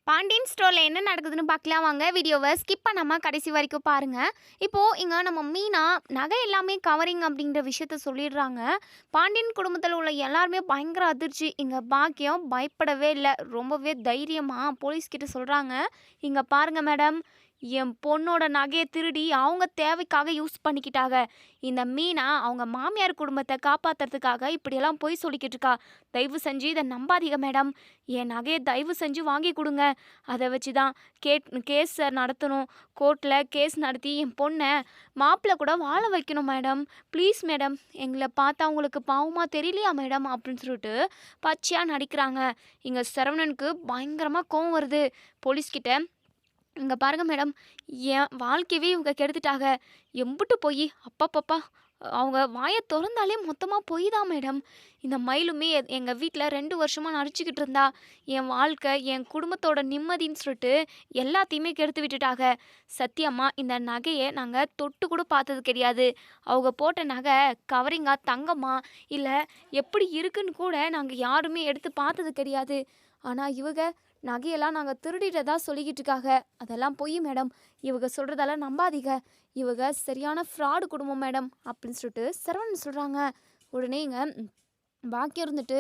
பாண்டியன் ஸ்டோரில் என்ன நடக்குதுன்னு பார்க்கலாம் வாங்க. வீடியோவை ஸ்கிப் பண்ணாமல் கடைசி வரைக்கும் பாருங்கள். இப்போது இங்கே நம்ம மீனா நகை எல்லாமே கவரிங் அப்படிங்கிற விஷயத்த சொல்லிடுறாங்க. பாண்டியன் குடும்பத்தில் உள்ள எல்லாருமே பயங்கர அதிர்ச்சி. இங்கே பாக்கியம் பயப்படவே இல்லை, ரொம்பவே தைரியமாக போலீஸ்கிட்ட சொல்கிறாங்க. இங்கே பாருங்கள் மேடம், என் பொண்ணோட நகையை திருடி அவங்க தேவைக்காக யூஸ் பண்ணிக்கிட்டாங்க. இந்த மீனா அவங்க மாமியார் குடும்பத்தை காப்பாற்றுறதுக்காக இப்படியெல்லாம் பொய் சொல்லிக்கிட்டு இருக்கா. தயவு செஞ்சு இதை நம்பாதீங்க மேடம். என் நகையை தயவு செஞ்சு வாங்கி கொடுங்க. அதை வச்சு தான் கேஸ் நடத்தணும். கோர்ட்டில் கேஸ் நடத்தி என் பொண்ணை மாப்பிள்ளை கூட வாழ வைக்கணும் மேடம். ப்ளீஸ் மேடம், எங்களை பார்த்தா உங்களுக்கு பாவமாக தெரியலையா மேடம் அப்படின்னு சொல்லிட்டு பச்சையாக நடிக்கிறாங்க. இங்கே சரவணனுக்கு பயங்கரமாக கோவம் வருது போலீஸ்கிட்ட. இங்கே பாருங்கள் மேடம், என் வாழ்க்கையவே இவங்க கெடுத்துட்டாங்க. எம்புட்டு போய் அப்பப்பப்பா அவங்க வாயை திறந்தாலே மொத்தமாக பொய் தான் மேடம். இந்த மயிலுமே எங்கள் வீட்டில் 2 வருஷமாக நடிச்சுக்கிட்டு இருந்தா. என் வாழ்க்கை, என் குடும்பத்தோட நிம்மதின்னு சொல்லிட்டு எல்லாத்தையுமே கெடுத்து விட்டுட்டாங்க. சத்தியமாக இந்த நகையை நாங்கள் தொட்டு கூட பார்த்தது கிடையாது. அவங்க போட்ட நகை கவரிங்கா தங்கமா இல்லை எப்படி இருக்குன்னு கூட நாங்கள் யாருமே எடுத்து பார்த்தது கிடையாது. ஆனால் இவங்க நகையெல்லாம் நாங்கள் திருடிட்டதா சொல்லிக்கிட்டு இருக்காங்க. அதெல்லாம் பொய் மேடம். இவங்க சொல்கிறதெல்லாம் நம்பாதீங்க. இவங்க சரியான ஃப்ராடு குடும்பம் மேடம் அப்படின்னு சொல்லிட்டு சரவணன் சொல்கிறாங்க. உடனே இங்கே பாக்கியம் இருந்துட்டு,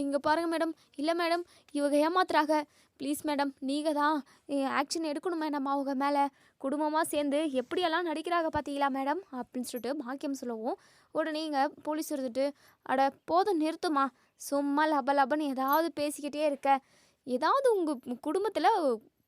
இங்கே பாருங்கள் மேடம், இல்லை மேடம், இவங்க ஏமாத்துறாங்க. ப்ளீஸ் மேடம், நீங்கள் தான் ஆக்ஷன் எடுக்கணும் மேடம். அவங்க மேலே குடும்பமாக சேர்ந்து எப்படியெல்லாம் நடிக்கிறாங்க பார்த்தீங்களா மேடம் அப்படின்னு சொல்லிட்டு பாக்கியம் சொல்லவும், உடனே இங்கே போலீஸ் இருந்துட்டு, அட போதும் நிறுத்துமா, சும்மா லபன்னு ஏதாவது பேசிக்கிட்டே இருக்க. ஏதாவது உங்கள் குடும்பத்தில்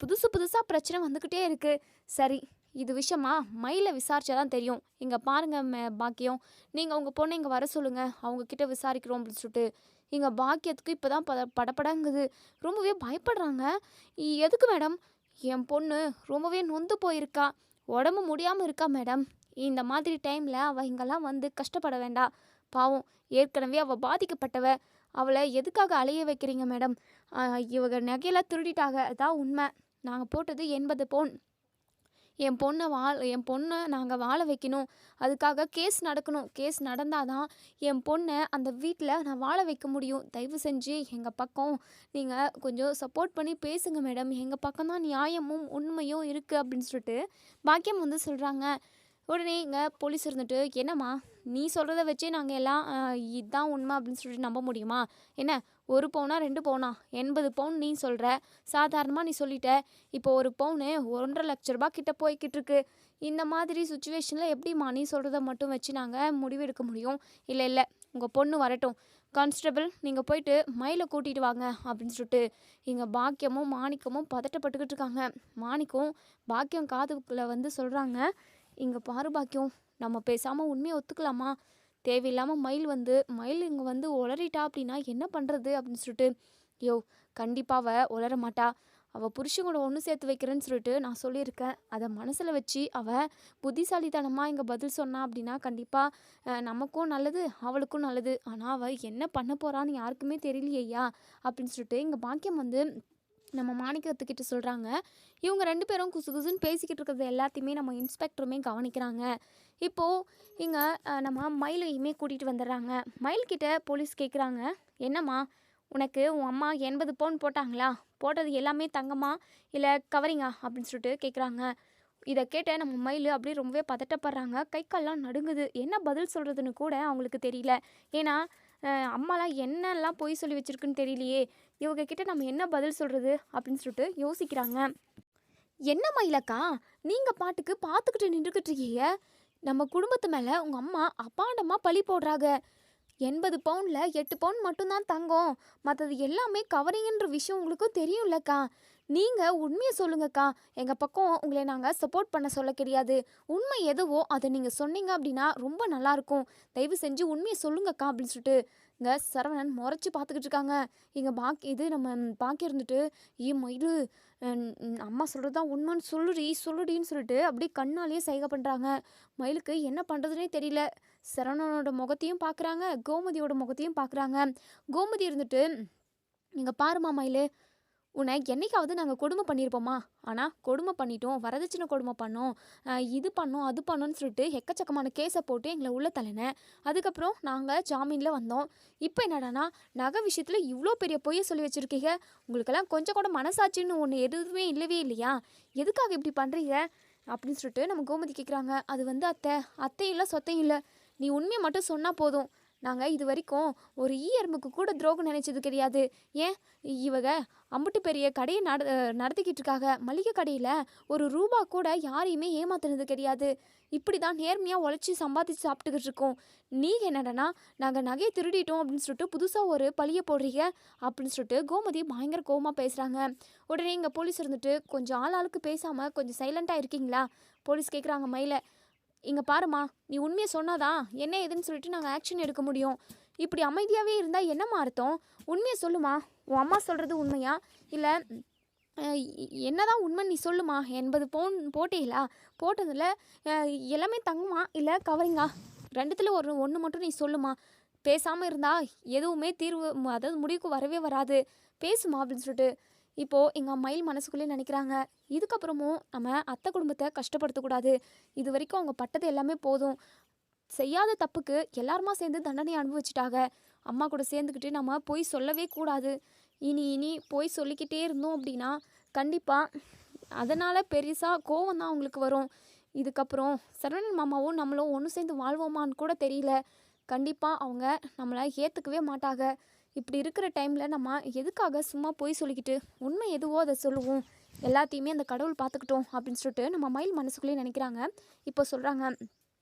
புதுசாக பிரச்சனை வந்துக்கிட்டே இருக்குது. சரி, இது விஷயமா மயிலை விசாரிச்சா தான் தெரியும். இங்கே பாருங்கள் பாக்கியம், நீங்கள் உங்கள் பொண்ணை இங்கே வர சொல்லுங்கள், அவங்கக்கிட்ட விசாரிக்கிறோம் அப்படின்னு சொல்லிட்டு இங்கே பாக்கியத்துக்கு இப்போ தான் படப்படங்குது. ரொம்பவே பயப்படுறாங்க. எதுக்கு மேடம்? என் பொண்ணு ரொம்பவே நொந்து போயிருக்கா, உடம்பு முடியாமல் இருக்கா மேடம். இந்த மாதிரி டைமில் அவள் இங்கெல்லாம் வந்து கஷ்டப்பட வேண்டாம். பாவம், ஏற்கனவே அவள் பாதிக்கப்பட்டவ. அவளை எதுக்காக அலைய வைக்கிறீங்க மேடம்? இவங்க நகையெல்லாம் திருடிட்டாங்க, அதான் உண்மை. நாங்கள் போட்டது 80 பவுன். என் பொண்ணை நாங்கள் வாழ வைக்கணும். அதுக்காக கேஸ் நடக்கணும். கேஸ் நடந்தால் தான் என் பொண்ணை அந்த வீட்டில் நான் வாழ வைக்க முடியும். தயவு செஞ்சு எங்கள் பக்கம் நீங்கள் கொஞ்சம் சப்போர்ட் பண்ணி பேசுங்க மேடம். எங்கள் பக்கம் தான் நியாயமும் உண்மையும் இருக்குது அப்படின்னு சொல்லிட்டு பாக்கியம் வந்து சொல்கிறாங்க. உடனே இங்கே போலீஸ் இருந்துட்டு, என்னம்மா நீ சொல்கிறத வச்சே நாங்கள் எல்லாம் இதுதான் உண்மை அப்படின்னு சொல்லிட்டு நம்ப முடியுமா? என்ன 1 பவுனா 2 பவுனா? 80 பவுன் நீ சொல்கிற, சாதாரணமாக நீ சொல்லிட்ட. இப்போ 1 பவுனு 1,50,000 லட்ச ரூபா கிட்ட போய்கிட்டு இருக்கு. இந்த மாதிரி சுச்சுவேஷனில் எப்படிம்மா நீ சொல்கிறத மட்டும் வச்சு நாங்கள் முடிவெடுக்க முடியும்? இல்லை, உங்கள் பொண்ணு வரட்டும். கான்ஸ்டபிள், நீங்கள் போயிட்டு மயிலை கூட்டிகிட்டு வாங்க அப்படின்னு சொல்லிட்டு இங்கே பாக்கியமும் மாணிக்கமும் பதட்டப்பட்டுக்கிட்டு இருக்காங்க. மாணிக்கம் பாக்கியம் காதுக்குள்ளே வந்து சொல்கிறாங்க, இங்கே பாரு பாக்கியம், நம்ம பேசாமல் உண்மையை ஒத்துக்கலாமா? தேவையில்லாமல் மயில் இங்கே வந்து உளறிட்டா அப்படின்னா என்ன பண்ணுறது அப்படின்னு சொல்லிட்டு, யோ கண்டிப்பாக அவள் உளர மாட்டா. அவள் புருஷனோட ஒன்று சேர்த்து வைக்கிறேன்னு சொல்லிட்டு நான் சொல்லியிருக்கேன். அதை மனசில் வச்சு அவள் புத்திசாலித்தனமாக இங்கே பதில் சொன்னா அப்படின்னா கண்டிப்பாக நமக்கும் நல்லது, அவளுக்கும் நல்லது. ஆனால் அவள் என்ன பண்ண போகிறான்னு யாருக்குமே தெரியலையா அப்படின்னு சொல்லிட்டு இங்கே பாக்கியம் வந்து நம்ம மாணிக்கத்துக்கிட்ட சொல்கிறாங்க. இவங்க 2 பேரும் குசுன்னு பேசிக்கிட்டு இருக்கிறது எல்லாத்தையுமே நம்ம இன்ஸ்பெக்டருமே கவனிக்கிறாங்க. இப்போது இங்கே நம்ம மயிலையுமே கூட்டிகிட்டு வந்துடுறாங்க. மயில்கிட்ட போலீஸ் கேட்குறாங்க, என்னம்மா உனக்கு உன் அம்மா 80 பவுன் போட்டாங்களா? போட்டது எல்லாமே தங்கமா இல்லை கவரிங்கா அப்படின்னு சொல்லிட்டு கேட்குறாங்க. இதை கேட்ட நம்ம மயில் அப்படியே ரொம்பவே பதட்டப்படுறாங்க. கை கால்லாம் நடுங்குது. என்ன பதில் சொல்கிறதுன்னு கூட அவங்களுக்கு தெரியல. ஏன்னா அம்மாலாம் என்னெல்லாம் பொய் சொல்லி வச்சுருக்குன்னு தெரியலையே, இவங்க கிட்ட நம்ம என்ன பதில் சொல்கிறது அப்படின்னு சொல்லிட்டு யோசிக்கிறாங்க. என்ன மயிலக்கா, நீங்கள் பாட்டுக்கு பார்த்துக்கிட்டு நின்றுக்கிட்டு இருக்கீங்க. நம்ம குடும்பத்து மேலே உங்கள் அம்மா அப்பாண்டமாக பழி போடுறாங்க. 80 பவுனில் 8 பவுன் மட்டும்தான் தங்கம், மற்றது எல்லாமே கவரிங்கன்ற விஷயம் உங்களுக்கும் தெரியும்லக்கா. நீங்கள் உண்மையை சொல்லுங்கக்கா. எங்கள் பக்கம் உங்களை நாங்கள் சப்போர்ட் பண்ண சொல்ல கிடையாது. உண்மை எதுவோ அதை நீங்கள் சொன்னீங்க அப்படின்னா ரொம்ப நல்லாயிருக்கும். தயவு செஞ்சு உண்மையை சொல்லுங்கக்கா அப்படின்னு சொல்லிட்டு இங்கே சரவணன் முறைச்சி பார்த்துக்கிட்டு இருக்காங்க. இங்கே நம்ம பாக்கி இருந்துட்டு, மயிறு அம்மா சொல்கிறது தான் உண்மைன்னு சொல்லுடின்னு சொல்லிட்டு அப்படியே கண்ணாலேயே சைகை பண்ணுறாங்க. மயிலுக்கு என்ன பண்ணுறதுனே தெரியல. சரவணனோட முகத்தையும் பார்க்குறாங்க, கோமதியோட முகத்தையும் பார்க்குறாங்க. கோமதி இருந்துட்டு, இங்கே பாருமா மயில், உன்னை என்னைக்காவது நாங்கள் கொடுமை பண்ணியிருப்போமா? ஆனால் கொடுமை பண்ணிட்டோம், வரதட்சணை கொடுமை பண்ணோம், இது பண்ணோம் அது பண்ணோன்னு சொல்லிட்டு எக்கச்சக்கமான கேஸை போட்டு எங்களை உள்ள தள்ளினேன். அதுக்கப்புறம் நாங்கள் ஜாமீனில் வந்தோம். இப்போ என்னடானா நகை விஷயத்தில் இவ்வளோ பெரிய பொய்யை சொல்லி வச்சுருக்கீங்க. உங்களுக்கெல்லாம் கொஞ்சம் கூட மனசாட்சின்னு ஒன்று எதுவுமே இல்லவே இல்லையா? எதுக்காக இப்படி பண்ணுறீங்க அப்படின்னு சொல்லிட்டு நம்ம கோமதி கேட்குறாங்க. அது வந்து அத்தையும் இல்லை சொத்தையும் இல்லை, நீ உண்மையை மட்டும் சொன்னால் போதும். நாங்கள் இது வரைக்கும் ஒரு எறும்புக்கு கூட துரோகம் நினைச்சது கிடையாது. ஏன் இவங்க அம்புட்டு பெரிய கடையை நடத்திக்கிட்டு இருக்காங்க. மளிகை கடையில் ஒரு ரூபா கூட யாரையுமே ஏமாத்துனது கிடையாது. இப்படி தான் நேர்மையாக உழைச்சி சம்பாதிச்சு சாப்பிட்டுக்கிட்டு இருக்கோம். நீங்கள் என்னடனா நாங்கள் நகையை திருடிட்டோம் அப்படின்னு சொல்லிட்டு புதுசாக ஒரு பழியை போடுறீங்க அப்படின்னு சொல்லிட்டு கோமதி பயங்கர கோவமாக பேசுகிறாங்க. உடனே இங்கே போலீஸ் இருந்துட்டு கொஞ்சம் ஆளுக்கு பேசாமல் கொஞ்சம் சைலண்ட்டாக இருக்கீங்களா? போலீஸ் கேட்குறாங்க மயில. இங்கே பாருமா, நீ உண்மையை சொன்னாதான் என்ன ஏதுன்னு சொல்லிட்டு நாங்கள் ஆக்ஷன் எடுக்க முடியும். இப்படி அமைதியாகவே இருந்தால் என்னம்மா அர்த்தம்? உண்மையை சொல்லுமா. உன் அம்மா சொல்கிறது உண்மையா இல்லை என்னதான் உண்மை நீ சொல்லுமா. 80 பவுன் போட்டீங்களா? போட்டதில் எல்லாமே தங்குமா இல்லை கவரிங்கா? ரெண்டுத்தில் ஒன்று மட்டும் நீ சொல்லுமா. பேசாமல் இருந்தால் எதுவுமே தீர்வு அதாவது முடிவுக்கு வரவே வராது. பேசுமா அப்படின்னு சொல்லிட்டு இப்போது எங்கள் மயில் மனசுக்குள்ளே நினைக்கிறாங்க. இதுக்கப்புறமும் நம்ம அத்தை குடும்பத்தை கஷ்டப்படுத்தக்கூடாது. இது வரைக்கும் அவங்க பட்டது எல்லாமே போதும். செய்யாத தப்புக்கு எல்லாருமா சேர்ந்து தண்டனை அனுபவிச்சிட்டாங்க. அம்மா கூட சேர்ந்துக்கிட்டு நம்ம போய் சொல்லவே கூடாது. இனி போய் சொல்லிக்கிட்டே இருந்தோம் அப்படின்னா கண்டிப்பாக அதனால் பெருசாக கோவம் தான் அவங்களுக்கு வரும். இதுக்கப்புறம் சரவணன் மாமாவும் நம்மளும் ஒன்று சேர்ந்து வாழ்வோமான்னு கூட தெரியல. கண்டிப்பாக அவங்க நம்மளை ஏற்றுக்கவே மாட்டாங்க. இப்படி இருக்கிற டைமில் நம்ம எதுக்காக சும்மா போய் சொல்லிக்கிட்டு உண்மை எதுவோ அதை சொல்லுவோம். எல்லாத்தையுமே அந்த கடவுள் பார்த்துக்கிட்டோம் அப்படின்னு சொல்லிட்டு நம்ம மயில் மனசுக்குள்ளேயே நினைக்கிறாங்க. இப்போ சொல்கிறாங்க,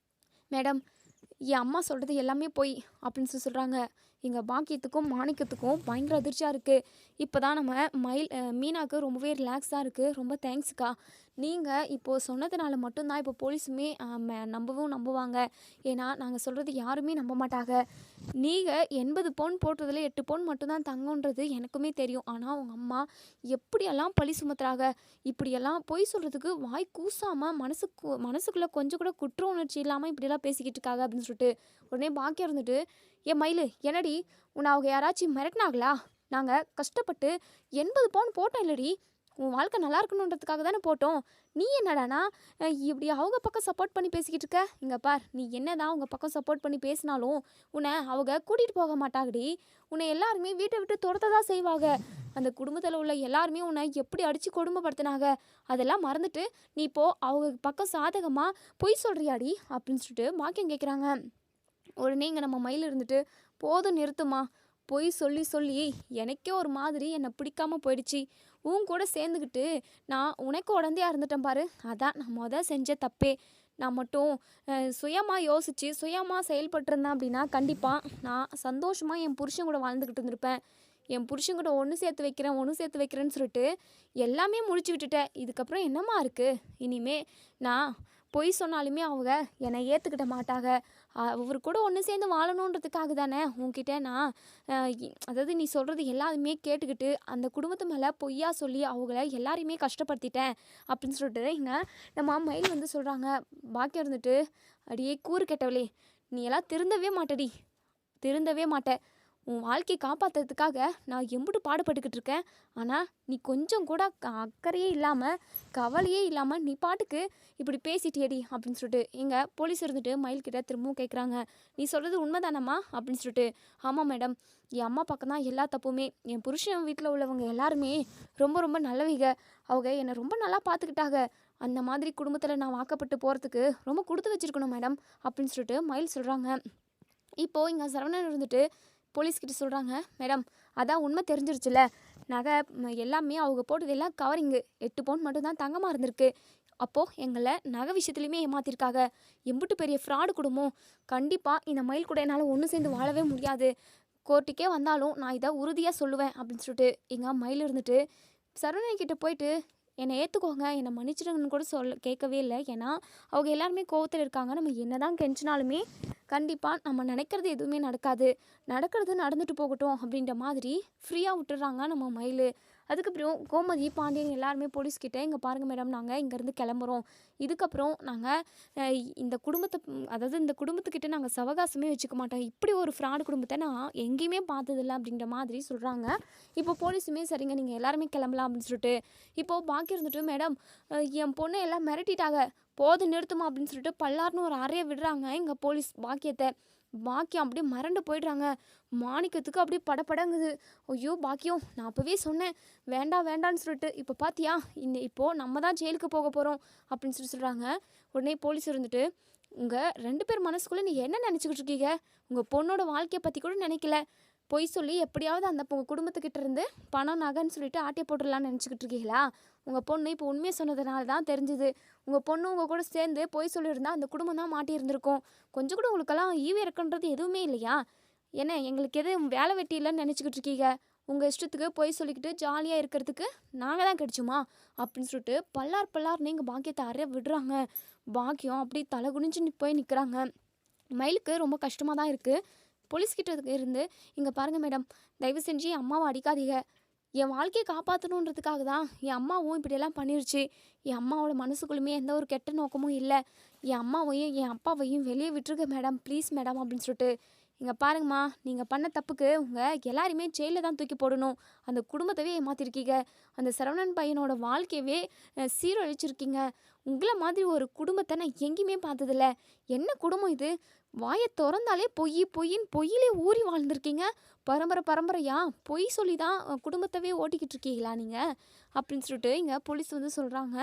மேடம் என் அம்மா சொல்கிறது எல்லாமே போய் அப்படின்னு சொல்கிறாங்க. எங்கள் பாக்கியத்துக்கும் மாணிக்கத்துக்கும் பயங்கர அதிர்ச்சியாக இருக்குது. இப்போ தான் நம்ம மீனாவுக்கு ரொம்பவே ரிலாக்ஸாக இருக்குது. ரொம்ப தேங்க்ஸுக்கா. நீங்கள் இப்போது சொன்னதுனால மட்டும்தான் இப்போ போலீஸுமே நம்புவாங்க. ஏன்னா நாங்கள் சொல்கிறது யாருமே நம்ப மாட்டாங்க. நீங்கள் 80 பவுன் போட்டதில் 8 பவுன் மட்டும்தான் தங்கன்றது எனக்குமே தெரியும். ஆனால் உங்கள் அம்மா எப்படியெல்லாம் பழி சுமத்துறாங்க. இப்படியெல்லாம் பொய் சொல்கிறதுக்கு வாய் கூசாமல் மனசுக்குள்ளே கொஞ்சம் கூட குற்ற உணர்ச்சி இல்லாமல் இப்படியெல்லாம் பேசிக்கிட்டு இருக்காங்க அப்படின்னு சொல்லிட்டு உடனே பாக்கியம் இருந்துட்டு, ஏன் மயிலு என்னடி உன்னை அவங்க யாராச்சும் மிரட்டினாங்களா? நாங்கள் கஷ்டப்பட்டு 80 பவுன் போட்டோம் இல்லடி, உன் வாழ்க்கை நல்லா இருக்கணுன்றதுக்காக தானே போட்டோம். நீ என்னடானா இப்படி அவங்க பக்கம் சப்போர்ட் பண்ணி பேசிக்கிட்டு இருக்க. இங்கே பார், நீ என்ன தான் அவங்க பக்கம் சப்போர்ட் பண்ணி பேசினாலும் உன்னை அவங்க கூட்டிகிட்டு போக மாட்டாங்கடி. உன்னை எல்லாருமே வீட்டை விட்டு துரத்த தான் செய்வாங்க. அந்த குடும்பத்தில் உள்ள எல்லாருமே உன்னை எப்படி அடித்து கொடுமைப்படுத்தினாங்க. அதெல்லாம் மறந்துட்டு நீ இப்போது அவங்க பக்கம் சாதகமாக பொய் சொல்கிறியாடி அப்படின்னு சொல்லிட்டு பாக்கியம் கேட்குறாங்க. உடனே இங்கே நம்ம மயில் இருந்துட்டு, போதும் நிறுத்துமா. பொய் சொல்லி சொல்லி எனக்கே ஒரு மாதிரி என்னை பிடிக்காமல் போயிடுச்சு. உன் கூட சேர்ந்துக்கிட்டு நான் உனக்கு உடந்தையாக இருந்துட்டேன் பாரு. அதான் நான் செஞ்ச தப்பே. நான் மட்டும் சுயமாக யோசித்து சுயமாக செயல்பட்டுருந்தேன் அப்படின்னா கண்டிப்பாக நான் சந்தோஷமாக என் புருஷன் கூட வாழ்ந்துக்கிட்டு இருந்திருப்பேன். என் புருஷன் கூட ஒன்று சேர்த்து வைக்கிறேன்னு சொல்லிட்டு எல்லாமே முடிச்சு விட்டுட்டேன். இதுக்கப்புறம் என்னம்மா இருக்குது? இனிமே நான் பொய் சொன்னாலுமே அவங்க என்னை ஏற்றுக்கிட்ட மாட்டாங்க. அவர் கூட ஒன்று சேர்ந்து வாழணுன்றதுக்காக தானே உன்கிட்ட நான் அதாவது நீ சொல்கிறது எல்லாருமே கேட்டுக்கிட்டு அந்த குடும்பத்து மேலே பொய்யா சொல்லி அவங்கள எல்லாரையுமே கஷ்டப்படுத்திட்டேன் அப்படின்னு சொல்லிட்டு இங்கே நம்ம மயில் வந்து சொல்கிறாங்க. பாக்கியம் இருந்துட்டு, அடியே கூறு கெட்டவளே, நீ எல்லாம் திருந்தவே மாட்டேன். உன் வாழ்க்கையை காப்பாற்றுறதுக்காக நான் எம்புட்டு பாடுபட்டுக்கிட்டு இருக்கேன். ஆனால் நீ கொஞ்சம் கூட அக்கறையே இல்லாமல் கவலையே இல்லாமல் நீ பாட்டுக்கு இப்படி பேசிட்டியடி அப்படின்னு சொல்லிட்டு எங்கள் போலீஸ் இருந்துட்டு மயில்கிட்ட திரும்பவும் கேட்குறாங்க. நீ சொல்கிறது உண்மைதானம்மா அப்படின்னு சொல்லிட்டு, ஆமாம் மேடம், என் அம்மா பக்கம் தான் எல்லா தப்புமே. என் புருஷன் வீட்டில் உள்ளவங்க எல்லாருமே ரொம்ப ரொம்ப நல்லவங்க. அவங்க என்னை ரொம்ப நல்லா பார்த்துக்கிட்டாங்க. அந்த மாதிரி குடும்பத்தில் நான் வாக்கப்பட்டு போகிறதுக்கு ரொம்ப கொடுத்து வச்சுருக்கணும் மேடம் அப்படின்னு சொல்லிட்டு மயில் சொல்கிறாங்க. இப்போது இங்கே சரவணன் இருந்துட்டு போலீஸ்கிட்ட சொல்கிறாங்க, மேடம் அதான் உண்மை தெரிஞ்சிருச்சுல, நகை எல்லாமே அவங்க போட்டது எல்லாம் கவரிங்கு, 8 பவுன் மட்டும்தான் தங்கமாக இருந்திருக்கு. அப்போது எங்களை நகை விஷயத்துலையுமே ஏமாத்திருக்காங்க. எம்புட்டு பெரிய ஃப்ராடு குடும்பம். கண்டிப்பாக இந்த மயில் கூட என்னால் ஒன்று சேர்ந்து வாழவே முடியாது. கோர்ட்டுக்கே வந்தாலும் நான் இதை உறுதியாக சொல்லுவேன் அப்படின்னு சொல்லிட்டு எங்கள் மயில் இருந்துட்டு சரவணன்கிட்ட போயிட்டு என்னை ஏற்றுக்கோங்க, என்னை மன்னிச்சிடுங்கன்னு கூட கேட்கவே இல்லை. ஏன்னா அவங்க எல்லாருமே கோவத்தில் இருக்காங்க. நம்ம என்ன தான் கெஞ்சினாலுமே கண்டிப்பாக நம்ம நினைக்கிறது எதுவுமே நடக்காது. நடக்கிறது நடந்துட்டு போகட்டும் அப்படின்ற மாதிரி ஃப்ரீயாக விட்டுடுறாங்க நம்ம மயில். அதுக்கப்புறம் கோமதி, பாண்டியன் எல்லாருமே போலீஸ்கிட்ட, "இங்கே பாருங்கள் மேடம், நாங்கள் இங்கேருந்து கிளம்புறோம். இதுக்கப்புறம் நாங்கள் இந்த குடும்பத்தை அதாவது இந்த குடும்பத்துக்கிட்ட நாங்கள் சவகாசமே வச்சுக்க மாட்டோம். இப்படி ஒரு ஃப்ராடு குடும்பத்தை நான் எங்கேயுமே பார்த்ததில்ல" அப்படின்ற மாதிரி சொல்கிறாங்க. இப்போ போலீஸுமே சரிங்க நீங்கள் எல்லாருமே கிளம்பலாம் அப்படின்னு சொல்லிட்டு, இப்போது பாக்கி இருந்துட்டு, "மேடம் என் பொண்ணை எல்லாம் மிரட்டிட்டாங்க, போதும் நிறுத்துமா" அப்படின்னு சொல்லிட்டு பல்லார்னு ஒரு அறைய விடுறாங்க இங்கே போலீஸ் பாக்கியத்தை. பாக்கியம் அப்படியே மறண்டு போயிடுறாங்க. மாணிக்கத்துக்கு அப்படியே படபடங்குது. ஐயோ பாக்கியம், நான் அப்போவே சொன்னேன் வேண்டாம் வேண்டான்னு சொல்லிட்டு, இப்போ பார்த்தியா இப்போது நம்ம தான் ஜெயிலுக்கு போக போகிறோம் அப்படின்னு சொல்கிறாங்க. உடனே போலீஸ் இருந்துட்டு, உங்கள் 2 பேர் மனசுக்குள்ளே நீ என்ன நினச்சிக்கிட்டு இருக்கீங்க? உங்கள் பொண்ணோட வாழ்க்கையை பற்றி கூட நினைக்கல. பொய் சொல்லி எப்படியாவது அந்த குடும்பத்துக்கிட்ட இருந்து பணம் நகைன்னு சொல்லிட்டு ஆட்டையை போட்டுடலான்னு நினச்சிக்கிட்டு இருக்கீங்களா? உங்கள் பொண்ணு இப்போ உண்மையை சொன்னதுனால தான் தெரிஞ்சுது. உங்கள் பொண்ணு உங்கள் கூட சேர்ந்து பொய் சொல்லியிருந்தா அந்த குடும்பம் தான் மாட்டியிருந்திருக்கும். கொஞ்சம் கூட உங்களுக்கெல்லாம் ஈவே இருக்குன்றது எதுவுமே இல்லையா? என்ன எங்களுக்கு எது வேலை வெட்டி இல்லைன்னு நினச்சிக்கிட்டு இருக்கீங்க? உங்கள் இஷ்டத்துக்கு பொய் சொல்லிக்கிட்டு ஜாலியாக இருக்கிறதுக்கு நாங்கள் தான் கிடைச்சோமா அப்படின்னு சொல்லிட்டு பல்லார்னு எங்கள் பாக்கியத்தை அறைய விடுறாங்க. பாக்கியம் அப்படி தலை குனிஞ்சு போய் நிற்கிறாங்க. மயிலுக்கு ரொம்ப கஷ்டமாக தான் இருக்குது. போலீஸ்கிட்ட இருந்து, "இங்கே பாருங்கள் மேடம், தயவு செஞ்சு என் அம்மாவை அடிக்காதீங்க. என் வாழ்க்கையை காப்பாற்றணுன்றதுக்காக தான் என் அம்மாவும் இப்படியெல்லாம் பண்ணிருச்சு. என் அம்மாவோட மனசுக்குள்ளுமே எந்த ஒரு கெட்ட நோக்கமும் இல்லை. என் அம்மாவையும் என் அப்பாவையும் வெளியே விட்டுருங்க மேடம், ப்ளீஸ் மேடம்" அப்படின்னு சொல்லிட்டு, "இங்கே பாருங்கம்மா, நீங்கள் பண்ண தப்புக்கு உங்கள் எல்லாருமே ஜெயிலில் தான் தூக்கி போடணும். அந்த குடும்பத்தவே ஏமாற்றிருக்கீங்க. அந்த சரவணன் பையனோட வாழ்க்கையவே சீரழிச்சிருக்கீங்க. உங்களை மாதிரி ஒரு குடும்பத்தை நான் எங்கேயுமே பார்த்ததில்ல. என்ன குடும்பம் இது? வாயை திறந்தாலே பொய்ன்னு பொய்யிலே ஊறி வாழ்ந்திருக்கீங்க. பரம்பரையா பொய் சொல்லி தான் குடும்பத்தவே ஓட்டிக்கிட்டு இருக்கீங்களா நீங்கள்?" அப்படின்னு சொல்லிட்டு இங்கே போலீஸ் வந்து சொல்கிறாங்க.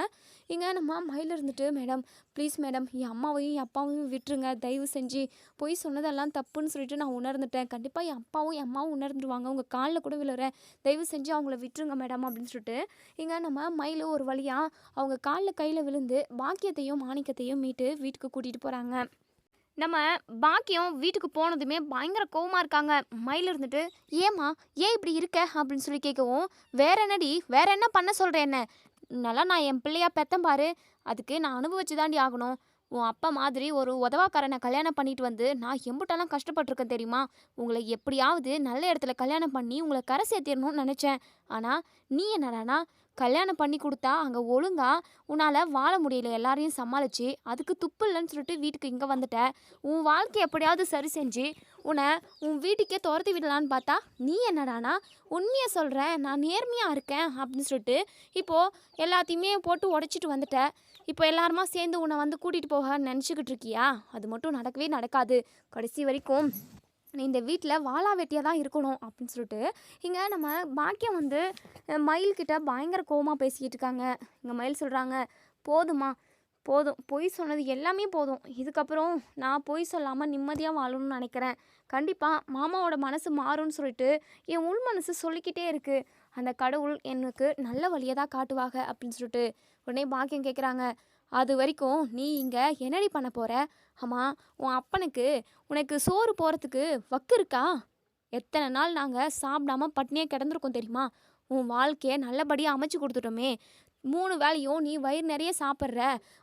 இங்கே நம்ம மயில் இருந்துட்டு, "மேடம் ப்ளீஸ் மேடம், என் அம்மாவையும் என் அப்பாவையும் விட்டுருங்க தயவு செஞ்சு. பொய் சொன்னதெல்லாம் தப்புன்னு சொல்லிட்டு நான் உணர்ந்துட்டேன். கண்டிப்பாக என் அப்பாவும் என் அம்மாவும் உணர்ந்துருவாங்க. உங்கள் காலில் கூட விழுறேன். தயவு செஞ்சு அவங்கள விட்டுருங்க மேடம்" அப்படின்னு சொல்லிட்டு இங்கே நம்ம மயில் ஒரு வழியாக அவங்க கையில் விழுந்து பாக்கியத்தையும் மாணிக்கத்தையும் மீட்டு வீட்டுக்கு கூட்டிகிட்டு போகிறாங்க. நம்ம பாக்கியம் வீட்டுக்கு போனதுமே பயங்கர கோவமாக இருக்காங்க. மயில் இருந்துட்டு, "ஏம்மா ஏன் இப்படி இருக்க?" அப்படின்னு சொல்லி கேட்கவும், "வேற என்னடி, வேற என்ன பண்ண சொல்கிறேன் என்ன? நல்லா நான் என் பிள்ளையா பெத்தேன் பாரு, அதுக்கு நான் அனுபவிச்சு தாண்டி ஆகணும். உன் அப்பா மாதிரி ஒரு உதவாக்காரனை கல்யாணம் பண்ணிட்டு வந்து நான் எம்புட்டெல்லாம் கஷ்டப்பட்டிருக்கேன் தெரியுமா? உங்களை எப்படியாவது நல்ல இடத்துல கல்யாணம் பண்ணி உங்களை கரை சேர்த்திடணும்னு நினச்சேன். ஆனால் நீ என்னடானா கல்யாணம் பண்ணி கொடுத்தா அங்கே ஒழுங்கா உன்னால் வாழ முடியல, எல்லாரையும் சமாளித்து, அதுக்கு துப்பு இல்லைன்னு சொல்லிட்டு வீட்டுக்கு இங்கே வந்துட்ட. உன் வாழ்க்கை எப்படியாவது சரி செஞ்சு உன்னை உன் வீட்டுக்கே துரத்தி விடலான்னு பார்த்தா நீ என்னடானா உண்மையை சொல்கிறேன், நான் நேர்மையாக இருக்கேன் அப்படின்னு சொல்லிட்டு இப்போது எல்லாத்தையுமே போட்டு உடச்சிட்டு வந்துட்ட. இப்போ எல்லாருமா சேர்ந்து உன்னை வந்து கூட்டிகிட்டு போக நினச்சிக்கிட்டு இருக்கியா? அது மட்டும் நடக்கவே நடக்காது. கடைசி வரைக்கும் நீ இந்த வீட்டில் வாளா வெட்டியாக தான் இருக்கணும் அப்படின்னு சொல்லிட்டு இங்கே நம்ம பாக்கியம் வந்து மயில்கிட்ட பயங்கர கோவமாக பேசிக்கிட்டு இருக்காங்க. இங்கே மயில் சொல்கிறாங்க, "போதுமா, போதும், பொய் சொன்னது எல்லாமே போதும். இதுக்கப்புறம் நான் பொய் சொல்லாமல் நிம்மதியாக வாழணும்னு நினைக்கிறேன். கண்டிப்பாக மாமாவோட மனசு மாறும்னு சொல்லிட்டு என் உள் மனசு சொல்லிக்கிட்டே இருக்குது. அந்த கடவுள் எனக்கு நல்ல வழியை தான் காட்டுவாங்க" அப்படின்னு சொல்லிட்டு உடனே பாக்கியம் கேட்குறாங்க, "அது வரைக்கும் நீ இங்கே என்னடி பண்ண போகிற? ஆமாம், உன் அப்பனுக்கு உனக்கு சோறு போகிறதுக்கு வக்கு இருக்கா? எத்தனை நாள் நாங்கள் சாப்பிடாம பட்னியாக கிடந்திருக்கோம் தெரியுமா? உன் வாழ்க்கையை நல்லபடியாக அமைச்சு கொடுத்துட்டோமே. 3 வேளையும் நீ வயிறு நிறைய சாப்பிட்ற,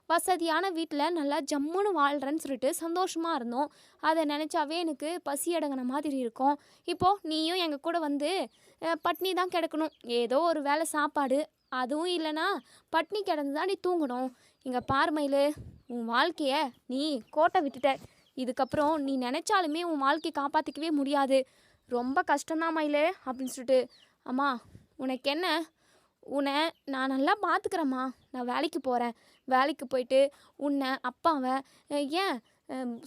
வசதியான வீட்டில் நல்லா ஜம்முன்னு வாழ்கிறேன்னு சொல்லிட்டு சந்தோஷமாக இருந்தோம். அதை நினச்சாவே எனக்கு பசி அடங்கின மாதிரி இருக்கும். இப்போது நீயும் எங்கள் கூட வந்து பட்னி தான் கிடக்கணும். ஏதோ ஒரு வேளை சாப்பாடு, அதுவும் இல்லைனா பட்னி கிடந்து தான் நீ தூங்கணும். இங்கே பாரு மயிலு, உன் வாழ்க்கையை நீ கோட்டை விட்டுட்ட. இதுக்கப்புறம் நீ நினச்சாலுமே உன் வாழ்க்கையை காப்பாற்றிக்கவே முடியாது. ரொம்ப கஷ்டம்தான் மயிலு" அப்படின்னு சொல்லிட்டு, "அம்மா உனக்கு என்ன? உன்னை நான் நல்லா பார்த்துக்கிறேம்மா. நான் வேலைக்கு போகிறேன். வேலைக்கு போயிட்டு உன்னை அப்பாவை ஏன்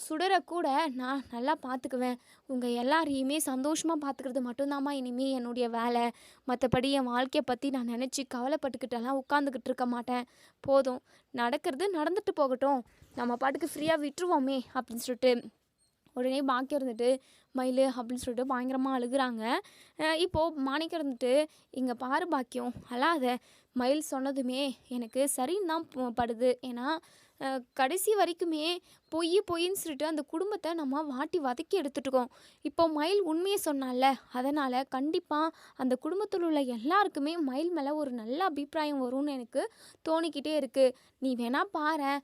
சுடரை கூட நான் நல்லா பார்த்துக்குவேன். உங்கள் எல்லாரையுமே சந்தோஷமாக பார்த்துக்கிறது மட்டும்தாம்மா இனிமேல் என்னுடைய வேலை. மற்றபடி என் வாழ்க்கையை பற்றி நான் நினச்சி கவலைப்பட்டுக்கிட்டெல்லாம் உட்காந்துக்கிட்டு இருக்க மாட்டேன். போதும், நடக்கிறது நடந்துட்டு போகட்டும், நம்ம பாட்டுக்கு ஃப்ரீயாக விட்டுருவோமே" அப்படின்னு சொல்லிட்டு உடனே பாக்கியம் இருந்துட்டு, "மயில்" அப்படின்னு சொல்லிட்டு பயங்கரமாக அழுகுறாங்க. இப்போது மாணிக்கம் இருந்துட்டு, "இங்கே பாரு பாக்கியம், அழாத. மயில் சொன்னதுமே எனக்கு சரின்னு தான் படுது. ஏன்னா கடைசி வரைக்குமே பொய்ன்னு சொல்லிட்டு அந்த குடும்பத்தை நம்ம வாட்டி வதக்கி எடுத்துட்டுருக்கோம். இப்போ மயில் உண்மையை சொன்னால, அதனால் கண்டிப்பாக அந்த குடும்பத்தில் உள்ள எல்லாருக்குமே மயில் மேலே ஒரு நல்ல அபிப்பிராயம் வரும்னு எனக்கு தோணிக்கிட்டே இருக்குது. நீ வேணா பாரேன்,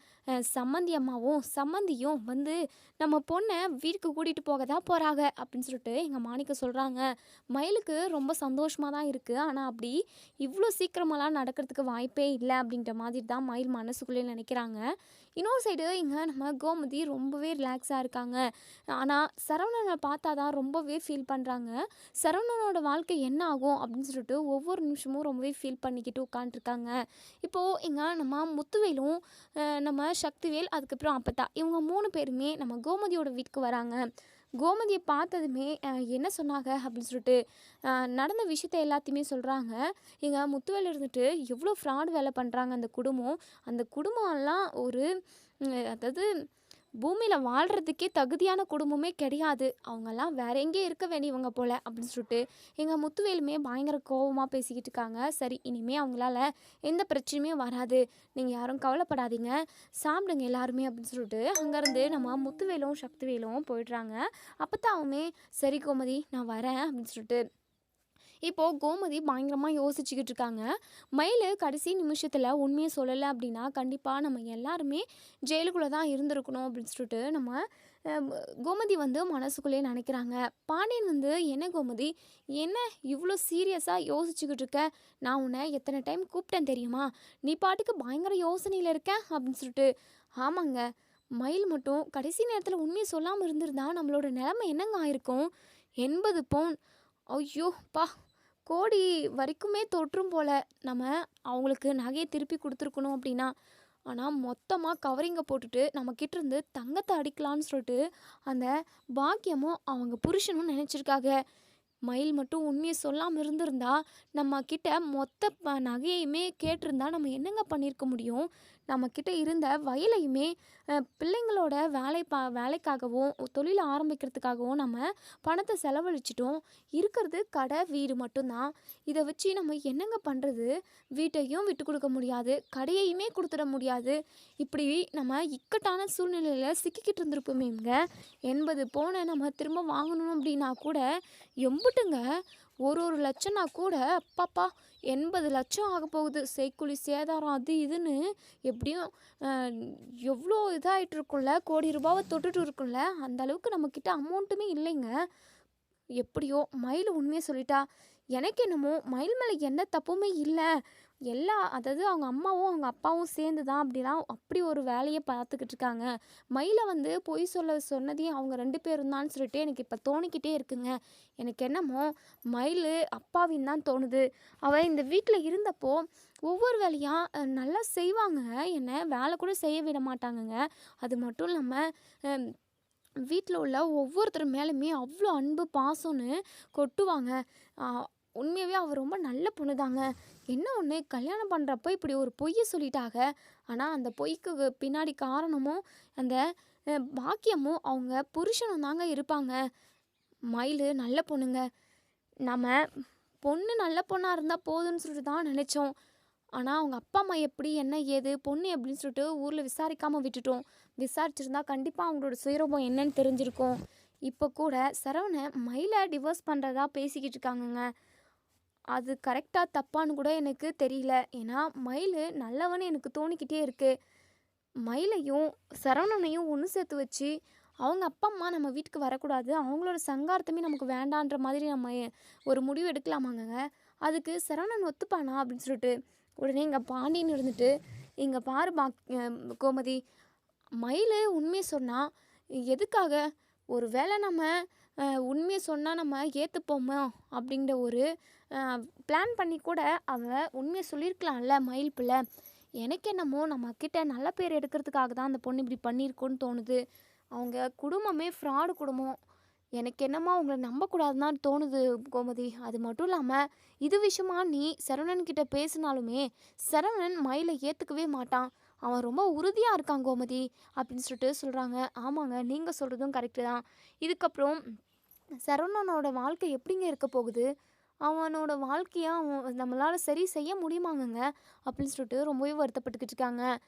சம்மந்தி அம்மாவும் சம்மந்தியும் வந்து நம்ம பொண்ணை வீட்டுக்கு கூட்டிகிட்டு போக தான் போகிறாங்க. நகை அப்படின்னு சொல்லிட்டு எங்கள் மாணிக்கம் சொல்கிறாங்க. மயிலுக்கு ரொம்ப சந்தோஷமாக தான் இருக்குது. ஆனால் அப்படி இவ்வளோ சீக்கிரமெல்லாம் நடக்கிறதுக்கு வாய்ப்பே இல்லை அப்படின்ற மாதிரி தான் மயில் மனசுக்குள்ளே நினைக்கிறாங்க. இன்னொரு சைடு இங்கே நம்ம கோமதி ரொம்பவே ரிலாக்ஸாக இருக்காங்க. ஆனால் சரவணனை பார்த்தா தான் ரொம்பவே ஃபீல் பண்ணுறாங்க. சரவணனோட வாழ்க்கை என்ன ஆகும் அப்படின்னு சொல்லிட்டு ஒவ்வொரு நிமிஷமும் ரொம்பவே ஃபீல் பண்ணிக்கிட்டு உட்காந்துருக்காங்க. இப்போது இங்கே நம்ம முத்துவேலும் நம்ம சக்திவேல் அதுக்கப்புறம் அப்பத்தா இவங்க 3 பேருமே நம்ம கோமதியோட வீட்டுக்கு வராங்க. கோமதியை பார்த்ததுமே என்ன சொன்னாங்க அப்படின்னு சொல்லிட்டு நடந்த விஷயத்த எல்லாத்தையுமே சொல்கிறாங்க. எங்கள் முத்துவேல் இருந்துட்டு எவ்வளோ ஃப்ராட் வேலை பண்ணுறாங்க அந்த குடும்பம்லாம் ஒரு அதாவது பூமியில் வாழ்கிறதுக்கே தகுதியான குடும்பமே கிடையாது. அவங்கெல்லாம் வேற எங்கேயே இருக்க வேண்டியவங்க போல் அப்படின்னு சொல்லிட்டு எங்கள் முத்துவேலுமே பயங்கர கோபமாக பேசிக்கிட்டு இருக்காங்க. சரி, இனிமேல் அவங்களால எந்த பிரச்சனையுமே வராது, நீங்கள் யாரும் கவலைப்படாதீங்க, சாப்பிடுங்க எல்லாருமே அப்படின்னு சொல்லிட்டு அங்கேருந்து நம்ம முத்துவேலும் சக்திவேலும் போயிடுறாங்க. அப்போ தான் அவமே சரி கோமதி நான் வரேன் அப்படின்னு சொல்லிட்டு இப்போது கோமதி பயங்கரமாக யோசிச்சுக்கிட்டு இருக்காங்க. மயில் கடைசி நிமிஷத்தில் உண்மையை சொல்லலை அப்படின்னா கண்டிப்பாக நம்ம எல்லாருமே ஜெயிலுக்குள்ளே தான் இருந்திருக்கணும் அப்படின்னு சொல்லிட்டு நம்ம கோமதி மனசுக்குள்ளே நினைக்கிறாங்க. பாண்டியன் என்ன கோமதி, என்ன இவ்வளோ சீரியஸாக யோசிச்சுக்கிட்டு இருக்க? நான் உன்னை எத்தனை டைம் கூப்பிட்டேன் தெரியுமா? நீ பாட்டுக்கு பயங்கர யோசனையில் இருக்க அப்படின்னு சொல்லிட்டு. ஆமாங்க, மயில் மட்டும் கடைசி நேரத்தில் உண்மையை சொல்லாமல் இருந்திருந்தா நம்மளோட நிலைமை என்னங்க ஆயிருக்கும்? 80 பவுன், ஐயோ பா, கோடி வரைக்குமே தொற்றும் போல் நம்ம அவங்களுக்கு நகையை திருப்பி கொடுத்துருக்கணும் அப்படின்னா. ஆனால் மொத்தமாக கவரிங்கை போட்டுட்டு நம்மக்கிட்ட இருந்து தங்கத்தை அடிக்கலான்னு சொல்லிட்டு அந்த பாக்கியமும் அவங்க புருஷனும் நினச்சிருக்காங்க. மயில் மட்டும் உண்மையை சொல்லாமல் இருந்திருந்தா நம்மக்கிட்ட மொத்த நகையுமே கேட்டிருந்தா நம்ம என்னங்க பண்ணியிருக்க முடியும்? நம்மக்கிட்ட இருந்த வயலையுமே பிள்ளைங்களோட வேலைக்காகவும் தொழில் ஆரம்பிக்கிறதுக்காகவும் நம்ம பணத்தை செலவழிச்சிட்டோம். இருக்கிறது கடை வீடு மட்டும்தான். இதை வச்சு நம்ம என்னங்க பண்ணுறது? வீட்டையும் விட்டு கொடுக்க முடியாது, கடையையுமே கொடுத்துட முடியாது. இப்படி நம்ம இக்கட்டான சூழ்நிலையில் சிக்கிக்கிட்டு இருந்திருப்போமேங்க. 80 பவுனை நம்ம திரும்ப வாங்கணும் அப்படின்னா கூட எம்புட்டுங்க, ஒரு லட்சம்னா கூட அப்பாப்பா 80 லட்சம் ஆக போகுது. செய்கூலி சேதாரம் அது இதுன்னு எப்படியும் எவ்வளோ இதாகிட்டு இருக்கும்ல, கோடி ரூபாவை தொட்டுட்டு இருக்கும்ல. அந்த அளவுக்கு நம்மக்கிட்ட அமௌண்ட்டுமே இல்லைங்க. எப்படியோ மயில் உண்மையை சொல்லிட்டா. எனக்கு என்னமோ மயில் மேலே எந்த தப்புமே இல்லை. அதாவது அவங்க அம்மாவும் அவங்க அப்பாவும் சேர்ந்து தான் அப்படி ஒரு வேலையை பார்த்துக்கிட்டு இருக்காங்க. மயிலை பொய் சொன்னதையும் அவங்க 2 பேரும் தான் சொல்லிட்டு எனக்கு இப்போ தோணிக்கிட்டே இருக்குங்க. எனக்கு என்னமோ மயில் அப்பாவின்னு தான் தோணுது. அவள் இந்த வீட்டில் இருந்தப்போ ஒவ்வொரு வேலையாக நல்லா செய்வாங்க, என்னை வேலை கூட செய்ய விட மாட்டாங்கங்க. அது மட்டும் இல்லாமல் வீட்டில் உள்ள ஒவ்வொருத்தர் மேலுமே அவ்வளோ அன்பு பாசம்னு கொட்டுவாங்க. உண்மையாகவே அவள் ரொம்ப நல்ல பொண்ணு தாங்க. என்ன ஒன்று, கல்யாணம் பண்ணுறப்போ இப்படி ஒரு பொய்யை சொல்லிட்டாங்க. ஆனால் அந்த பொய்க்கு பின்னாடி காரணமும் அந்த பாக்கியமும் அவங்க புருஷனும் தாங்க இருப்பாங்க. மயில் நல்ல பொண்ணுங்க. நம்ம பொண்ணு நல்ல பொண்ணாக இருந்தால் போதும்னு சொல்லிட்டு தான் நினச்சோம். ஆனால் அவங்க அப்பா அம்மா எப்படி என்ன ஏது பொண்ணு எப்படின்னு சொல்லிட்டு ஊரில் விசாரிக்காமல் விட்டுட்டோம். விசாரிச்சிருந்தா கண்டிப்பாக அவங்களோட சுயரூபம் என்னன்னு தெரிஞ்சிருக்கும். இப்போ கூட சரவணன் மயிலை டிவோர்ஸ் பண்ணுறதா பேசிக்கிட்டு இருக்காங்கங்க. அது கரெக்டாக தப்பான்னு கூட எனக்கு தெரியல. ஏன்னா மயில் நல்லவன்னு எனக்கு தோணிக்கிட்டே இருக்குது. மயிலையும் சரவணனையும் ஒன்று சேர்த்து வச்சு அவங்க அப்பா அம்மா நம்ம வீட்டுக்கு வரக்கூடாது, அவங்களோட சங்காரத்தமே நமக்கு வேண்டான்ற மாதிரி நம்ம ஒரு முடிவு எடுக்கலாமாங்க. அதுக்கு சரவணன் ஒத்துப்பானா அப்படின்னு சொல்லிட்டு உடனே இங்கே பாண்டியன் இருந்துட்டு, இங்கே பாரு கோமதி, மயில் உண்மையை சொன்னால் எதுக்காக, ஒரு வேளை நம்ம உண்மையை சொன்னால் நம்ம ஏற்றுப்போமா அப்படிங்கிற ஒரு பிளான் பண்ணி கூட அவன் உண்மையை சொல்லியிருக்கலாம்ல மயில் பிள்ளை. எனக்கு என்னமோ நம்மக்கிட்ட நல்ல பேர் எடுக்கிறதுக்காக தான் அந்த பொண்ணு இப்படி பண்ணியிருக்கோன்னு தோணுது. அவங்க குடும்பமே ஃப்ராடு குடும்பம். எனக்கு என்னமோ அவங்கள நம்பக்கூடாதுன்னு தான் தோணுது கோமதி. அது மட்டும் இல்லாமல் இது விஷயமா நீ சரவணன்கிட்ட பேசினாலுமே சரவணன் மயிலை ஏற்றுக்கவே மாட்டான். அவன் ரொம்ப உறுதியாக இருக்கான் கோமதி அப்படின்னு சொல்லிட்டு சொல்கிறாங்க. ஆமாங்க, நீங்கள் சொல்கிறதும் கரெக்டு தான். இதுக்கப்புறம் சரவணனோட வாழ்க்கை எப்படிங்க இருக்க போகுது? அவனோட வாழ்க்கையை நம்மளால் சரி செய்ய முடியுமாங்கங்க அப்படின்னு சொல்லிட்டு ரொம்பவே வருத்தப்பட்டுக்கிட்டு இருக்காங்க.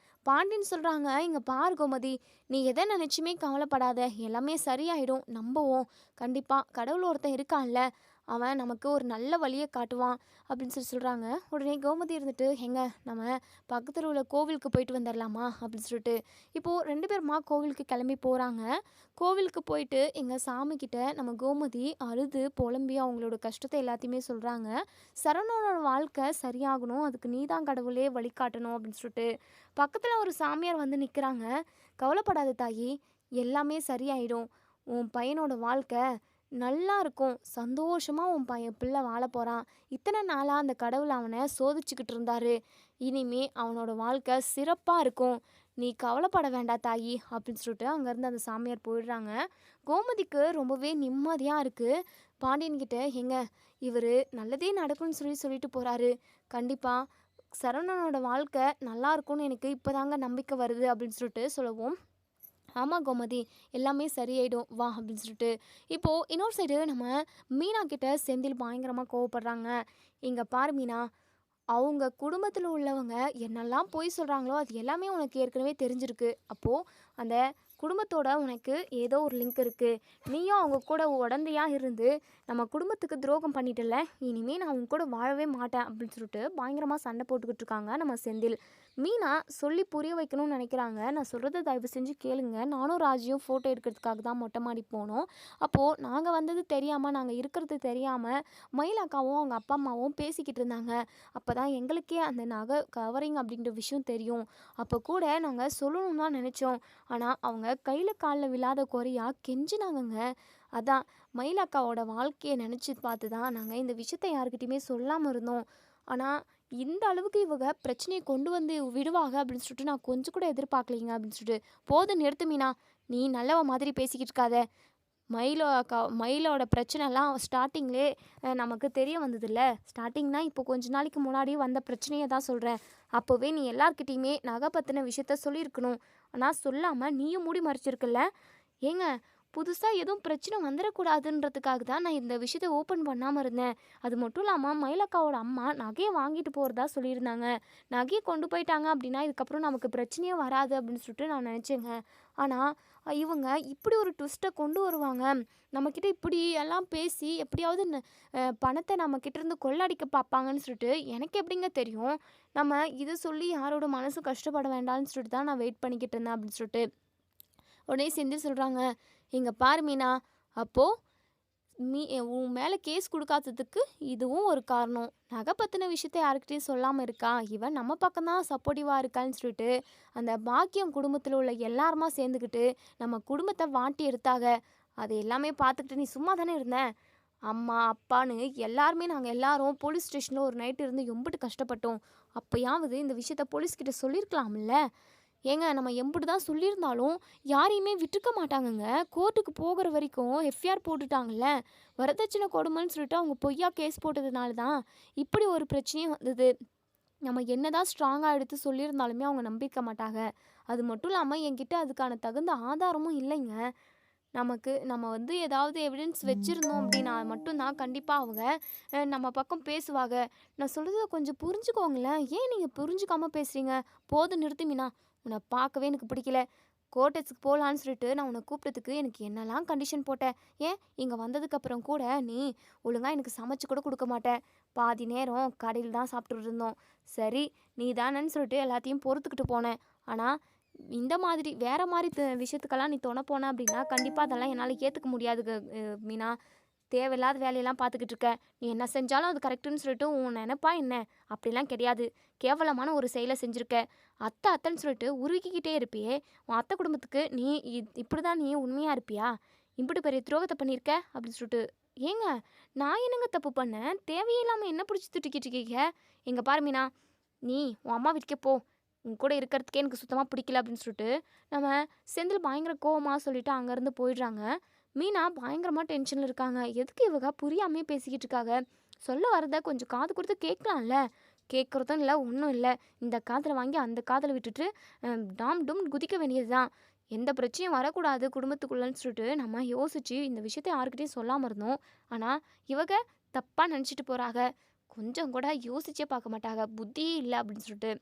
பாண்டியன் சொல்கிறாங்க, இங்கே பார் கோமதி, நீ எதை நினச்சுமே கவலைப்படாத, எல்லாமே சரியாயிடும், நம்புவோம். கண்டிப்பாக கடவுள் ஒருத்தன் இருக்கான்ல, அவன் நமக்கு ஒரு நல்ல வழியை காட்டுவான் அப்படின்னு சொல்கிறாங்க. உடனே கோமதி இருந்துட்டு, எங்க நம்ம பக்கத்தில் உள்ள கோவிலுக்கு போயிட்டு வந்துடலாமா அப்படின்னு சொல்லிட்டு இப்போது 2 பேருமா கோவிலுக்கு கிளம்பி போகிறாங்க. கோவிலுக்கு போயிட்டு எங்கள் சாமிக்கிட்ட நம்ம கோமதி அழுது புலம்பி அவங்களோட கஷ்டத்தை எல்லாத்தையுமே சொல்கிறாங்க. சரவணனோட வாழ்க்கை சரியாகணும், அதுக்கு நீதான் கடவுளே வழிகாட்டணும் அப்படின்னு சொல்லிட்டு பக்கத்தில் ஒரு சாமியார் வந்து நிற்கிறாங்க. கவலைப்படாத தாயி, எல்லாமே சரியாயிடும். உன் பையனோட வாழ்க்கை நல்லா இருக்கும், சந்தோஷமாக உன் பிள்ளை வாழ போகிறான். இத்தனை நாளாக அந்த கடவுள் அவனை சோதிச்சுக்கிட்டு இருந்தாரு, இனிமே அவனோட வாழ்க்கை சிறப்பாக இருக்கும், நீ கவலைப்பட வேண்டாம் தாயி அப்படின்னு சொல்லிட்டு அங்கேருந்து அந்த சாமியார் போயிடுறாங்க. கோமதிக்கு ரொம்பவே நிம்மதியாக இருக்குது. பாண்டியன்கிட்ட, எங்க இவர் நல்லதே நடக்கும்னு சொல்லிட்டு போகிறாரு, கண்டிப்பாக சரவணனோட வாழ்க்கை நல்லா இருக்கும்னு எனக்கு இப்போதாங்க நம்பிக்கை வருது அப்படின்னு சொல்லிட்டு சொல்லவும், ஆமாம் கோமதி, எல்லாமே சரியாயிடும் வா அப்படின்னு சொல்லிட்டு இப்போது இன்னொரு சைடு நம்ம மீனா கிட்ட செந்தில் பயங்கரமாக கோவப்படுறாங்க. இங்கே பாரு மீனா, அவங்க குடும்பத்தில் உள்ளவங்க என்னெல்லாம் பொய் சொல்கிறாங்களோ அது எல்லாமே உனக்கு ஏற்கனவே தெரிஞ்சிருக்கு. அப்போது அந்த குடும்பத்தோட உனக்கு ஏதோ ஒரு லிங்க் இருக்குது, நீயும் அவங்க கூட உடந்தையாக இருந்து நம்ம குடும்பத்துக்கு துரோகம் பண்ணிட்டல, இனிமேல் நான் அவங்க கூட வாழவே மாட்டேன் அப்படின்னு சொல்லிட்டு பயங்கரமாக சண்டை போட்டுக்கிட்டு இருக்காங்க நம்ம செந்தில். மீனா சொல்லி புரிய வைக்கணும்னு நினைக்கிறாங்க. நான் சொல்கிறத தயவு செஞ்சு கேளுங்க, நானும் ராஜியும் ஃபோட்டோ எடுக்கிறதுக்காக தான் மொட்டை மாடி போனோம். அப்போது நாங்கள் வந்தது தெரியாமல், நாங்கள் இருக்கிறது தெரியாமல் மயிலாக்காவும் அவங்க அப்பா அம்மாவும் பேசிக்கிட்டு இருந்தாங்க. அப்போ தான் எங்களுக்கே அந்த நகை கவரிங் அப்படின்ற விஷயம் தெரியும். அப்போ கூட நாங்கள் சொல்லணும்னு தான் நினச்சோம், ஆனால் அவங்க கையில் காலில் விழாத குறையாக கெஞ்சினாங்கங்க. அதான் மயிலாக்காவோட வாழ்க்கையை நினச்சி பார்த்து தான் நாங்கள் இந்த விஷயத்தை யாருக்கிட்டையுமே சொல்லாமல் இருந்தோம். ஆனால் இந்த அளவுக்கு இவங்க பிரச்சனையை கொண்டு வந்து விடுவாங்க அப்படின்னு சொல்லிட்டு நான் கொஞ்சம் கூட எதிர்பார்க்கலைங்க அப்படின்னு சொல்லிட்டு, போதும் நிறுத்து மீனா, நீ நல்லவ மாதிரி பேசிக்கிட்டு இருக்காத. மயிலோட பிரச்சனைலாம் ஸ்டார்டிங்லே நமக்கு தெரிய வந்ததில்ல. ஸ்டார்டிங்னா இப்போ கொஞ்ச நாளைக்கு முன்னாடி வந்த பிரச்சனையை தான் சொல்கிறேன். அப்போவே நீ எல்லார்கிட்டையுமே நகை பற்றின விஷயத்த சொல்லியிருக்கணும், ஆனால் சொல்லாமல் நீயும் மூடி மறைச்சிருக்கல. ஏங்க, புதுசாக எதுவும் பிரச்சனை வந்துடக்கூடாதுன்றதுக்காக தான் நான் இந்த விஷயத்தை ஓப்பன் பண்ணாமல் இருந்தேன். அது மட்டும் இல்லாமல் மயிலக்காவோட அம்மா நகையை வாங்கிட்டு போகிறதா சொல்லியிருந்தாங்க. நகையை கொண்டு போயிட்டாங்க அப்படின்னா இதுக்கப்புறம் நமக்கு பிரச்சனையே வராது அப்படின்னு சொல்லிட்டு நான் நினச்சேங்க. ஆனால் இவங்க இப்படி ஒரு ட்விஸ்ட்டை கொண்டு வருவாங்க, நம்மக்கிட்ட இப்படி எல்லாம் பேசி எப்படியாவது பணத்தை நம்மக்கிட்ட இருந்து கொள்ளடிக்க பார்ப்பாங்கன்னு சொல்லிட்டு எனக்கு எப்படிங்க தெரியும். நம்ம இதை சொல்லி யாரோட மனசு கஷ்டப்பட வேண்டாம்னு சொல்லிட்டு தான் நான் வெயிட் பண்ணிக்கிட்டு இருந்தேன் அப்படின்னு சொல்லிட்டு உடனே செந்தில் சொல்கிறாங்க. இங்கே பாரு மீனா, அப்போது உன் மேலே கேஸ் கொடுக்காததுக்கு இதுவும் ஒரு காரணம். நகை பற்றின விஷயத்த யாருக்கிட்டையும் சொல்லாமல் இருக்கா, இவன் நம்ம பக்கம்தான் சப்போர்ட்டிவாக இருக்கான்னு சொல்லிட்டு அந்த பாக்கியம் குடும்பத்தில் உள்ள எல்லாருமா சேர்ந்துக்கிட்டு நம்ம குடும்பத்தை வாட்டி எடுத்தாக. அது எல்லாமே பார்த்துக்கிட்டு நீ சும்மா தானே இருந்த. அம்மா அப்பான்னு எல்லாருமே நாங்கள் எல்லாரும் போலீஸ் ஸ்டேஷனில் ஒரு நைட்டு இருந்து எம்பிட்டு கஷ்டப்பட்டோம். அப்போயாவது இந்த விஷயத்த போலீஸ்கிட்ட சொல்லியிருக்கலாம்ல. ஏங்க, நம்ம எம்பிட்டு தான் சொல்லியிருந்தாலும் யாரையுமே விட்டுருக்க மாட்டாங்கங்க. கோர்ட்டுக்கு போகிற வரைக்கும் எஃப்ஐஆர் போட்டுட்டாங்கல்ல. வரதட்சணை கொடுமைன்னு சொல்லிட்டு அவங்க பொய்யா கேஸ் போட்டதுனால தான் இப்படி ஒரு பிரச்சனையும் வந்தது. நம்ம என்ன தான் ஸ்ட்ராங்காக எடுத்து சொல்லியிருந்தாலுமே அவங்க நம்பிக்க மாட்டாங்க. அது மட்டும் இல்லாமல் என்கிட்ட அதுக்கான தகுந்த ஆதாரமும் இல்லைங்க. நம்ம வந்து ஏதாவது எவிடன்ஸ் வச்சுருந்தோம் அப்படின்னா மட்டும்தான் கண்டிப்பாக அவங்க நம்ம பக்கம் பேசுவாங்க. நான் சொல்கிறத கொஞ்சம் புரிஞ்சுக்கோங்களேன். ஏன் நீங்கள் புரிஞ்சுக்காமல் பேசுகிறீங்க? போதும் நிறுத்து மீனா, உன்னை பார்க்கவே எனக்கு பிடிக்கல. கோர்ட்டஸுக்கு போகலான்னு சொல்லிட்டு நான் உன்னை கூப்பிட்டதுக்கு எனக்கு என்னெல்லாம் கண்டிஷன் போட்டேன். ஏன் இங்கே வந்ததுக்கப்புறம் கூட நீ ஒழுங்காக எனக்கு சமைச்சு கூட கொடுக்க மாட்டேன். பாதி நேரம் கடையில் தான் சாப்பிட்டுட்டு இருந்தோம். சரி, நீ தானேன்னு சொல்லிட்டு எல்லாத்தையும் பொறுத்துக்கிட்டு போனேன். ஆனால் இந்த மாதிரி வேறு மாதிரி விஷயத்துக்கெல்லாம் நீ துணை போன அப்படின்னா கண்டிப்பாக அதெல்லாம் என்னால் ஏற்றுக்க முடியாது மீனா. தேவையில்லாத வேலையெல்லாம் பார்த்துக்கிட்டு இருக்க. நீ என்ன செஞ்சாலும் அது கரெக்டுன்னு சொல்லிட்டு உன் நினைப்பா என்ன? அப்படிலாம் கிடையாது. கேவலமான ஒரு செயலை செஞ்சுருக்க. அத்தைன்னு சொல்லிட்டு உருகிக்கிட்டே இருப்பியே. உன் அத்தை குடும்பத்துக்கு நீ இப்படி தான் நீ உண்மையாக இருப்பியா? இப்படி பெரிய துரோகத்தை பண்ணியிருக்க அப்படின்னு சொல்லிட்டு. ஏங்க, நான் என்னங்க தப்பு பண்ணேன்? தேவையில்லாமல் என்ன பிடிச்சி திட்டிக்கிட்டு இருக்கீங்க? எங்கே பாரு மீனா, நீ உன் அம்மா வீட்டுக்கே போ. உன் கூட இருக்கிறதுக்கே எனக்கு சுத்தமாக பிடிக்கல அப்படின்னு சொல்லிட்டு நம்ம செந்தில் பயங்கர கோவமாக சொல்லிவிட்டு அங்கேருந்து போயிடுறாங்க. மீனா பயங்கரமாக டென்ஷனில் இருக்காங்க. எதுக்கு இவங்க புரியாமே பேசிக்கிட்டு இருக்காங்க? சொல்ல வரத கொஞ்சம் காது கொடுத்து கேட்கலாம்ல. கேட்குறதும் இல்லை, ஒன்றும் இல்லை. இந்த காதில் வாங்கி அந்த காதில் விட்டுட்டு டாம் டும் குதிக்க வேண்டியது தான். எந்த பிரச்சனையும் வரக்கூடாது குடும்பத்துக்குள்ளன்னு சொல்லிட்டு நம்ம யோசித்து இந்த விஷயத்தை யாருக்கிட்டையும் சொல்லாமல் இருந்தோம். ஆனால் இவங்க தப்பாக நினச்சிட்டு போகிறாங்க. கொஞ்சம் கூட யோசிச்சே பார்க்க மாட்டாங்க. புத்தியே இல்லை அப்படின்னு சொல்லிட்டு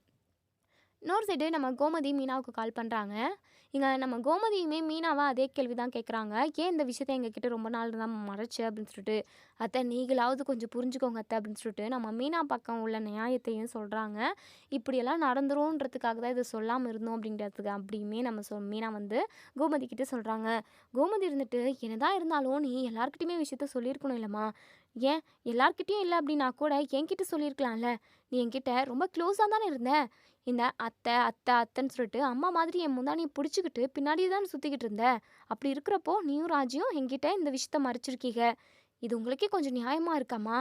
இன்னொரு சைடு நம்ம கோமதி மீனாவுக்கு கால் பண்ணுறாங்க. இங்கே நம்ம கோமதியுமே மீனாவா அதே கேள்வி தான் கேட்குறாங்க. ஏன் இந்த விஷயத்த எங்ககிட்ட ரொம்ப நாள் தான் மறைச்சு அப்படின்னு சொல்லிட்டு. அத்தை நீங்களாவது கொஞ்சம் புரிஞ்சுக்கோங்க அத்தை அப்படின்னு சொல்லிட்டு நம்ம மீனா பக்கம் உள்ள நியாயத்தையும் சொல்கிறாங்க. இப்படியெல்லாம் நடந்துரும்ன்றதுக்காக தான் இதை சொல்லாமல் இருந்தோம் அப்படின்றதுக்கு அப்படியுமே நம்ம மீனா வந்து கோமதி கிட்ட சொல்கிறாங்க. கோமதி இருந்துட்டு என்னதான் இருந்தாலும் நீ எல்லாருக்கிட்டையுமே விஷயத்த சொல்லியிருக்கணும் இல்லைம்மா. ஏன் எல்லார்கிட்டயும் இல்லை அப்படின்னா கூட என்கிட்ட சொல்லியிருக்கலாம்ல. நீ என்கிட்ட ரொம்ப க்ளோஸாக தானே இருந்த. இந்த அத்தை அத்தை அத்தைன்னு சொல்லிட்டு அம்மா மாதிரி என் முந்தானியை பிடிச்சிக்கிட்டு பின்னாடியே தான் சுற்றிக்கிட்டு இருந்த. அப்படி இருக்கிறப்போ நீயும் ராஜியும் என்கிட்ட இந்த விஷயத்த மறைச்சிருக்கீங்க. இது உங்களுக்கே கொஞ்சம் நியாயமாக இருக்காம்மா.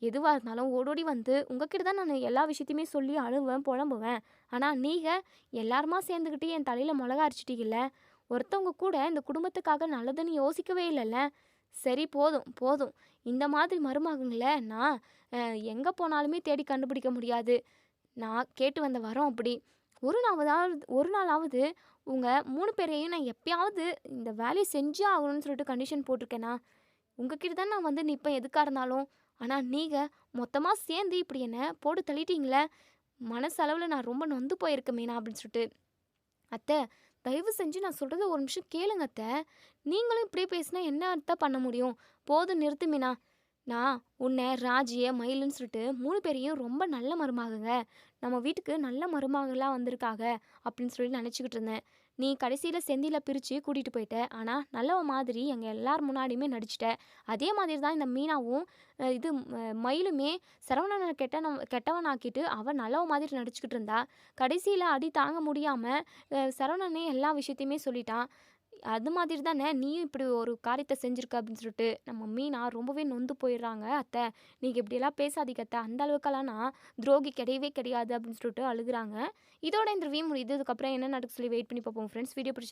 எதுவாக இருந்தாலும் ஓடோடி வந்து உங்ககிட்ட தான் நான் எல்லா விஷயத்தையுமே சொல்லி அழுவேன் புலம்புவேன். ஆனால் நீங்கள் எல்லாருமா சேர்ந்துக்கிட்டு என் தலையில் மிளகா அரைச்சிட்டீங்கல்ல. ஒருத்தவங்க கூட இந்த குடும்பத்துக்காக நல்லதுன்னு யோசிக்கவே இல்லைல்ல. சரி போதும் போதும். இந்த மாதிரி மருமகங்கள நான் எங்கே போனாலுமே தேடி கண்டுபிடிக்க முடியாது. நான் கேட்டு வந்த வரோம் அப்படி. ஒரு நாளாவது உங்கள் 3 பேரையும் நான் எப்பயாவது இந்த வேலையை செஞ்சே ஆகணும்னு சொல்லிட்டு கண்டிஷன் போட்டிருக்கேனா? உங்ககிட்ட தான் நான் வந்து நிற்பேன் எதுக்காக இருந்தாலும். ஆனால் நீங்கள் மொத்தமாக சேர்ந்து இப்படி என்ன போட்டு தள்ளிட்டீங்களே. மனசளவில் நான் ரொம்ப நொந்து போயிருக்கேன் மீனா அப்படின்னு சொல்லிட்டு. அத்தை தயவு செஞ்சு நான் சொல்கிறத ஒரு நிமிஷம் கேளுங்க அத்தை. நீங்களும் இப்படியே பேசினா என்ன அர்த்தம் பண்ண முடியும். போதும் நிறுத்து மீனா. நான் உன்னை ராஜிய மயிலுன்னு சொல்லிட்டு 3 பேரையும் ரொம்ப நல்ல மருமகங்க. நம்ம வீட்டுக்கு நல்ல மருமகளாக வந்திருக்காங்க அப்படின்னு சொல்லி நினச்சிக்கிட்டு இருந்தேன். நீ கடைசியில் செந்தில பிரித்து கூட்டிகிட்டு போயிட்ட. ஆனால் நல்லவ மாதிரி எங்கள் எல்லார் முன்னாடியுமே நடிச்சிட்ட. அதே மாதிரி தான் இந்த மீனாவும் இது மயிலுமே சரவணனை கெட்டவனாக்கிட்டு அவன் நல்லவ மாதிரி நடிச்சுக்கிட்டு இருந்தா. கடைசியில் அடி தாங்க முடியாமல் சரவணனே எல்லா விஷயத்தையுமே சொல்லிட்டான். அது மாதிரி தானே நீயும் இப்படி ஒரு காரியத்தை செஞ்சுருக்க அப்படின்னு சொல்லிட்டு நம்ம மீனா ரொம்பவே நொந்து போயிடுறாங்க. அத்தை நீங்கள் இப்படியெல்லாம் பேசாதீங்க அத்தை. அந்த அளவுக்கெல்லாம் நான் துரோகி கிடையவே கிடையாது அப்படின்னு சொல்லிட்டு அழுகுறாங்க. இதோட இந்த ரிவ்யூ முடியுது. இதுக்கப்புறம் என்ன நடக்குது சொல்லி வெயிட் பண்ணி பார்ப்போம் ஃப்ரெண்ட்ஸ். வீடியோ பிடிச்சி